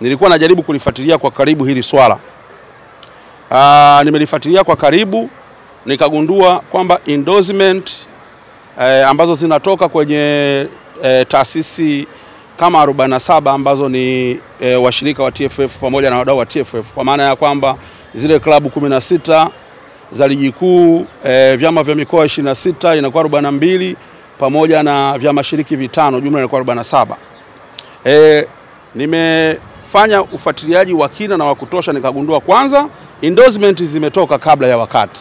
nilikuwa najaribu kulifuatilia kwa karibu hili swala. Nimelifuatilia kwa karibu, nikagundua kwamba endorsement ambazo zinatoka kwenye taasisi kama 47 ambazo ni washirika wa TFF pamoja na wadau wa TFF, kwa maana ya kwamba zile klabu 16 za ligi kuu, vyama vya mikoa 26 inakuwa 42 pamoja na vyama shiriki vitano, jumla inakuwa 47. Nimefanya ufuatiliaji wa kina na wa kutosha, nikagundua kwanza endorsement zimetoka kabla ya wakati.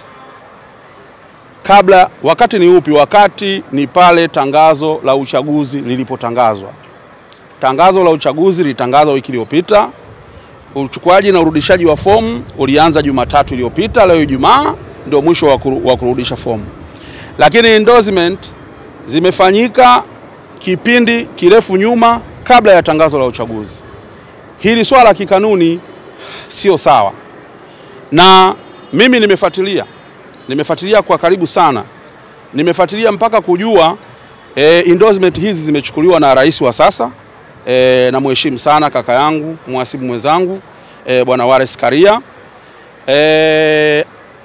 Wakati ni upi? Wakati ni pale tangazo la uchaguzi lilipotangazwa. Tangazo la uchaguzi lilitangazwa wiki iliyopita. Uchukuaji na urudishaji wa fomu ulianza Jumatatu iliyopita, leo Ijumaa ndio mwisho wa kurudisha fomu. Lakini endorsement zimefanyika kipindi kirefu nyuma kabla ya tangazo la uchaguzi. Hili swala kikanuni sio sawa. Na mimi nimefuatilia kwa karibu sana. Nimefuatilia mpaka kujua endorsement hizi zimechukuliwa na rais wa sasa, na mheshimu sana kaka yangu, mhasibu mwenzangu, Bwana Wallace Karia.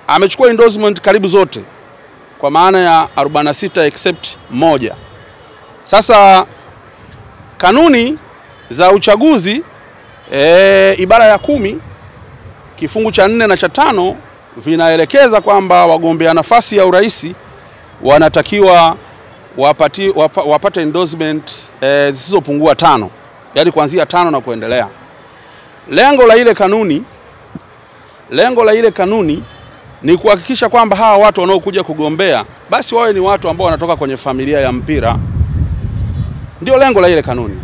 Amechukua endorsement karibu zote, kwa maana ya 46 except moja. Sasa kanuni za uchaguzi, ibara ya 10 kifungu cha 4 na cha 5 vinaelekeza kwamba wagombea nafasi ya urais wanatakiwa wapate endorsement zisizopungua 5, yaani kuanzia 5 na kuendelea. Lengo la ile kanuni ni kuhakikisha kwamba hawa watu wanaokuja kugombea basi wawe ni watu ambao wanatoka kwenye familia ya mpira. Ndio lengo la ile kanuni.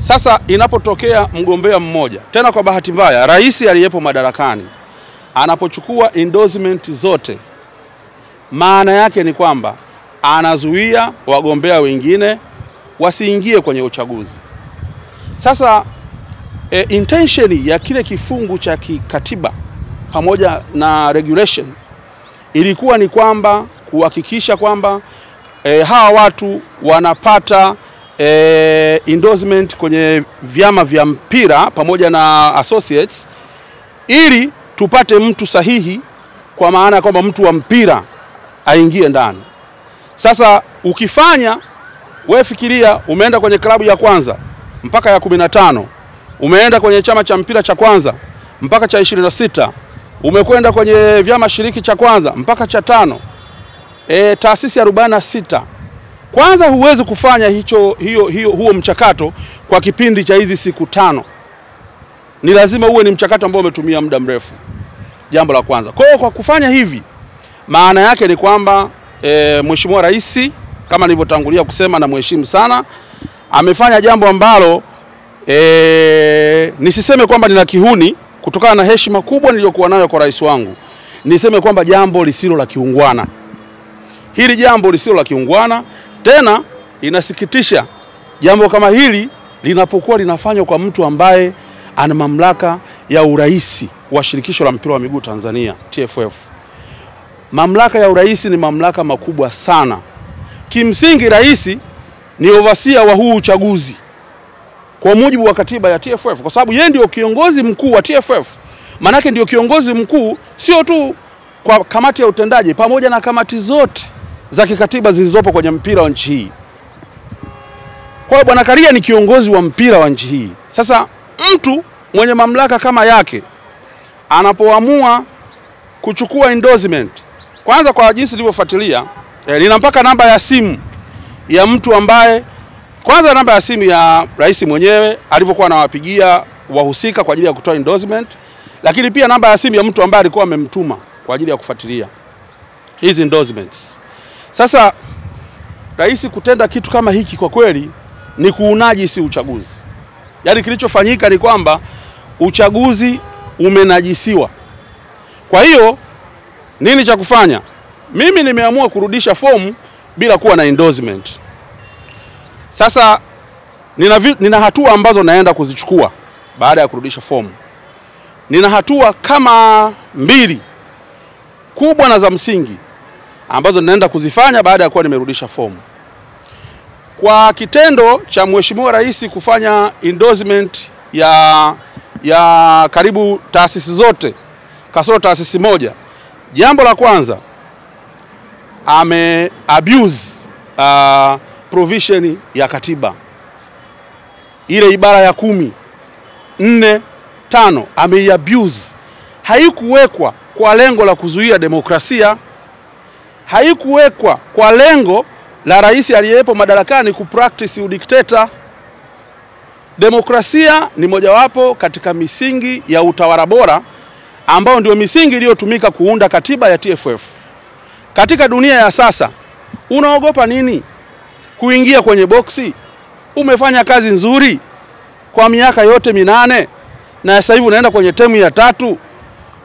Sasa inapotokea mgombea mmoja, tena kwa bahati mbaya rais aliyepo madarakani anapochukua endorsement zote, maana yake ni kwamba anazuia wagombea wengine wasiingie kwenye uchaguzi. Sasa intention ya kile kifungu cha kikatiba pamoja na regulation ilikuwa ni kwamba kuhakikisha kwamba hawa watu wanapata endorsement kwenye vyama vya mpira pamoja na associates, ili tupate mtu sahihi, kwa maana kwamba mtu wa mpira aingie ndani. Sasa ukifanya, wewe fikiria, umeenda kwenye klabu ya kwanza mpaka ya 15, umeenda kwenye chama cha mpira cha kwanza mpaka cha 26, umekwenda kwenye vyama shiriki cha kwanza mpaka cha 5, taasisi 46. Kwanza huwezi kufanya huo mchakato kwa kipindi cha hizi siku 5. Ni lazima uwe ni mchakato ambao umetumia muda mrefu. Jambo la kwanza. Kwa kufanya hivi, maana yake ni kwamba Mheshimiwa Rais, kama nilivyotangulia kusema na mheshimu sana, amefanya jambo ambalo nisiseme kwamba nina kihuni, kutokana na heshima kubwa niliyokuwa nayo kwa rais wangu. Niseme kwamba jambo lisilo la kiungwana. Hili jambo lisilo la kiungwana. Tena inasikitisha jambo kama hili linapokuwa linafanywa kwa mtu ambaye ana mamlaka ya uraisi wa shirikisho la mpira wa miguu Tanzania, TFF. Mamlaka ya uraisi ni mamlaka makubwa sana. Kimsingi rais ni overseer wa huu uchaguzi kwa mujibu wa katiba ya TFF, kwa sababu yeye ndio kiongozi mkuu wa TFF. Manake ndio kiongozi mkuu sio tu kwa kamati ya utendaji, pamoja na kamati zote za kikatiba zilizopo kwenye mpira wa nchi hii. Kwa hiyo Bwana Karia ni kiongozi wa mpira wa nchi hii. Sasa mtu mwenye mamlaka kama yake anapoamua kuchukua endorsement, kwanza kwa jinsi nilivyofuatilia, nina mpaka namba ya simu ya mtu ambaye, kwanza namba ya simu ya rais mwenyewe alivyokuwa anawapigia wahusika kwa ajili ya kutoa endorsement, lakini pia namba ya simu ya mtu ambaye alikuwa amemtuma kwa ajili ya kufuatilia hizi endorsements. Sasa rais kutenda kitu kama hiki kwa kweli ni kuunajisi uchaguzi. Yaani kilichofanyika ni kwamba uchaguzi umenajisiwa. Kwa hiyo nini cha kufanya? Mimi nimeamua kurudisha fomu bila kuwa na endorsement. Sasa nina hatua ambazo naenda kuzichukua baada ya kurudisha fomu. Nina hatua kama 2 kubwa na za msingi ambazo naenda kuzifanya baada ya kuwa nimerudisha fomu. Kwa kitendo cha Mheshimiwa Rais kufanya endorsement ya ya karibu taasisi zote kasoro taasisi moja. Jambo la kwanza, abuse provision ya katiba. Ile ibara ya 10.4.5 abuse. Haikuwekwa kwa lengo la kuzuia demokrasia. Haikuwekwa kwa lengo la rais aliyepo madarakani kupractice udikteta. Demokrasia ni mojawapo katika misingi ya utawala bora ambao ndio misingi iliyotumika kuunda katiba ya TFF. Katika dunia ya sasa, unaogopa nini kuingia kwenye boksi? Umefanya kazi nzuri kwa miaka yote 8 na sasa hivi unaenda kwenye temu ya 3.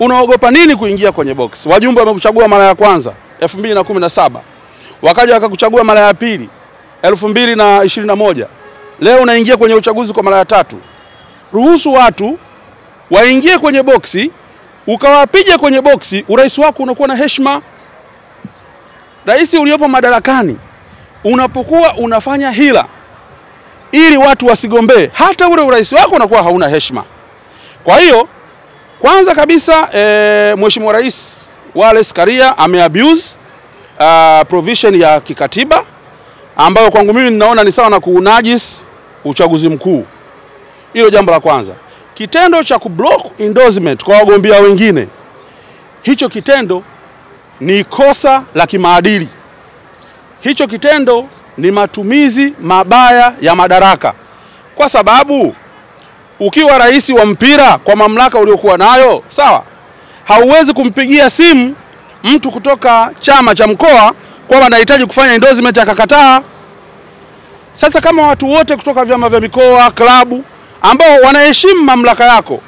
Unaogopa nini kuingia kwenye boksi? Wajumbe wamekuchagua mara ya kwanza 2017. Wakaja wakakuchagua mara ya pili 2021. Leo unaingia kwenye uchaguzi kwa mara ya 3. Ruhusu watu waingie kwenye boksi, ukawapige kwenye boksi, urais wako unakuwa na heshima. Rais uliopo madarakani unapokuwa unafanya hila ili watu wasigombee, hata ule urais wako unakuwa hauna heshima. Kwa hiyo kwanza kabisa Mheshimiwa Rais Wallace Karia ameabuse provision ya kikatiba ambayo kwangu mimi ninaona ni sawa na kuunajis uchaguzi mkuu. Hilo jambo la kwanza. Kitendo cha kublock endorsement kwa wagombea wengine, hicho kitendo ni kosa la kimaadili. Hicho kitendo ni matumizi mabaya ya madaraka. Kwa sababu ukiwa rais wa mpira kwa mamlaka uliokuwa nayo, sawa, hauwezi kumpigia simu mtu kutoka chama cha mkoa kwamba anahitaji kufanya endorsement akakataa. Sasa kama watu wote kutoka vyama vya mikoa, klabu ambao wanaheshimu mamlaka yako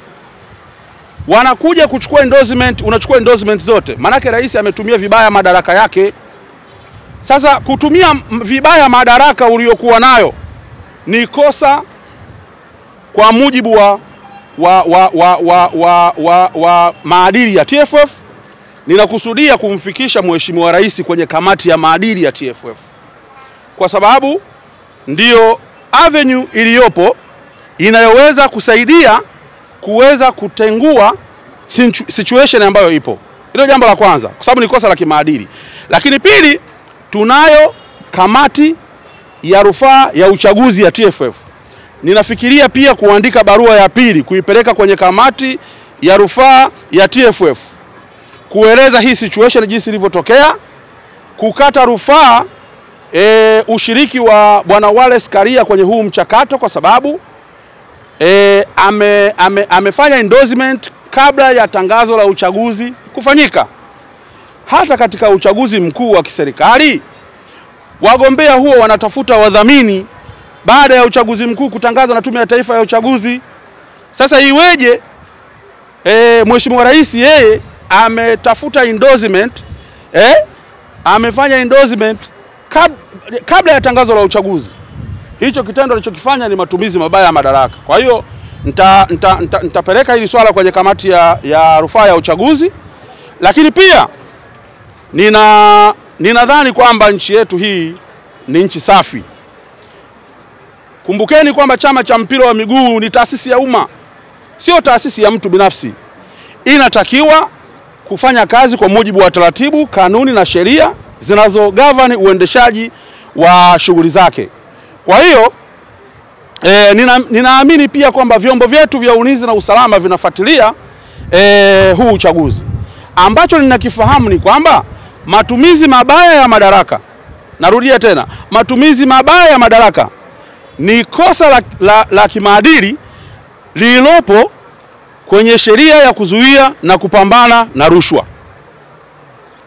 wanakuja kuchukua endorsement, unachukua endorsement zote, manake rais ametumia vibaya madaraka yake. Sasa kutumia vibaya madaraka uliokuwa nayo ni kosa kwa mujibu wa maadili ya TFF. Ninakusudia kumfikisha Mheshimiwa Rais kwenye kamati ya maadili ya TFF, kwa sababu ndio avenue iliyopo inayoweza kusaidia kuweza kutengua situation ambayo ipo. Hilo jambo la kwanza, kwa sababu ni kosa la kimaadili. Lakini pili, tunayo kamati ya rufaa ya uchaguzi ya TFF. Ninafikiria pia kuandika barua ya pili kuipeleka kwenye kamati ya rufaa ya TFF kueleza hii situation jinsi ilivyotokea, kukata rufaa ushiriki wa Bwana Wallace Karia kwenye huu mchakato, kwa sababu amefanya endorsement kabla ya tangazo la uchaguzi kufanyika. Hata katika uchaguzi mkuu wa kiserikali, wagombea huo wanatafuta wadhamini baada ya uchaguzi mkuu kutangazwa na Tume ya Taifa ya Uchaguzi. Sasa iweje Mheshimiwa Rais yeye ametafuta endorsement, amefanya endorsement kabla ya tangazo la uchaguzi? Hicho kitendo alichokifanya ni matumizi mabaya ya madaraka. Kwa hiyo nitapeleka hili swala kwenye kamati ya rufaa ya uchaguzi. Lakini pia ninadhani kwamba nchi yetu hii ni nchi safi. Kumbukeni kwamba chama cha mpira wa miguu ni taasisi ya umma, sio taasisi ya mtu binafsi. Inatakiwa kufanya kazi kwa mujibu wa taratibu, kanuni na sheria zinazogovern uendeshaji wa shughuli zake. Kwa hiyo ninaamini pia kwamba vyombo vyetu vya ulinzi na usalama vinafuatilia huu uchaguzi. Ambacho ninakifahamu ni kwamba matumizi mabaya ya madaraka, narudia tena, matumizi mabaya ya madaraka ni kosa la kimaadili lililopo kwenye sheria ya kuzuia na kupambana na rushwa.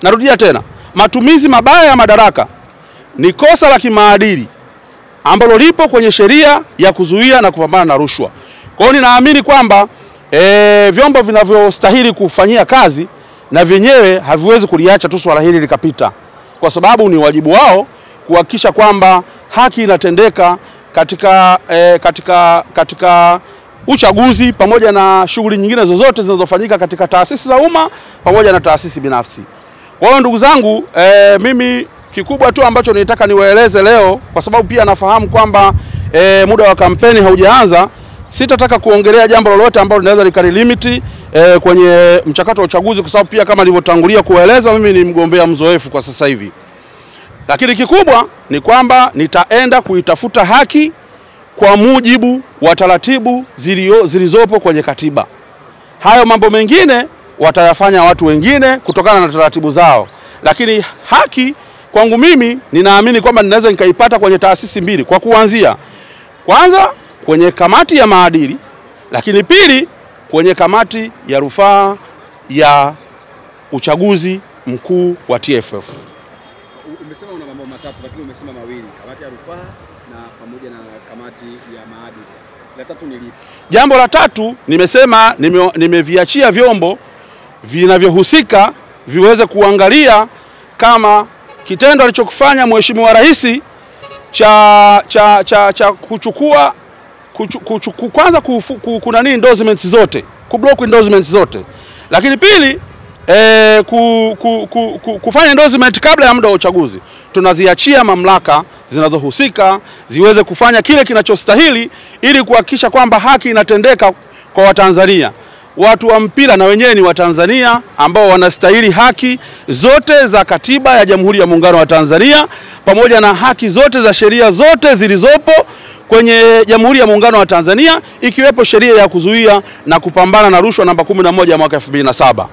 Narudia tena, matumizi mabaya ya madaraka ni kosa la kimaadili ambalo lipo kwenye sheria ya kuzuia na kupambana na rushwa. Kwa hiyo ninaamini kwamba vyombo vinavyostahili kufanyia kazi na vyenyewe haviwezi kuliacha tu swala hili likapita, kwa sababu ni wajibu wao kuhakikisha kwamba haki inatendeka katika uchaguzi pamoja na shughuli nyingine zozote zinazofanyika katika taasisi za umma pamoja na taasisi binafsi. Kwa hiyo ndugu zangu, mimi kikubwa tu ambacho nilitaka niwaeleze leo, kwa sababu pia nafahamu kwamba muda wa kampeni haujaanza, sitataka kuongelea jambo lolote ambalo linaweza likalilimiti kwenye mchakato wa uchaguzi, kwa sababu pia kama nilivyotangulia kueleza, mimi ni mgombea mzoefu kwa sasa hivi. Lakini kikubwa ni kwamba nitaenda kuitafuta haki kwa mujibu wa taratibu zilizopo kwenye katiba. Hayo mambo mengine watayafanya watu wengine kutokana na taratibu zao. Lakini haki kwangu mimi ninaamini kwamba ninaweza nikaipata kwenye taasisi mbili kwa kuanzia. Kwanza kwenye kamati ya maadili, lakini pili kwenye kamati ya rufaa ya uchaguzi mkuu wa TFF. Umesema una mambo matatu lakini umesema mawili, kamati ya rufaa na pamoja na kamati ya maadili. La tatu ni lipi? Jambo la tatu nimesema nimeviachia vyombo vinavyohusika viweze kuangalia kama kitendo alichokufanya Mheshimiwa Rais cha kuchukua kwanza kuna nini endorsements zote, kublock endorsements zote. Lakini pili kufanya endorsement kabla ya muda wa uchaguzi. Tunaziachia mamlaka zinazohusika ziweze kufanya kile kinachostahili ili kuhakikisha kwamba haki inatendeka kwa Watanzania. Watu wa mpira na wenyewe ni Watanzania ambao wanastahili haki zote za katiba ya Jamhuri ya Muungano wa Tanzania pamoja na haki zote za sheria zote zilizopo kwenye Jamhuri ya Muungano wa Tanzania, ikiwepo sheria ya kuzuia na kupambana na rushwa namba 11 ya mwaka 2007.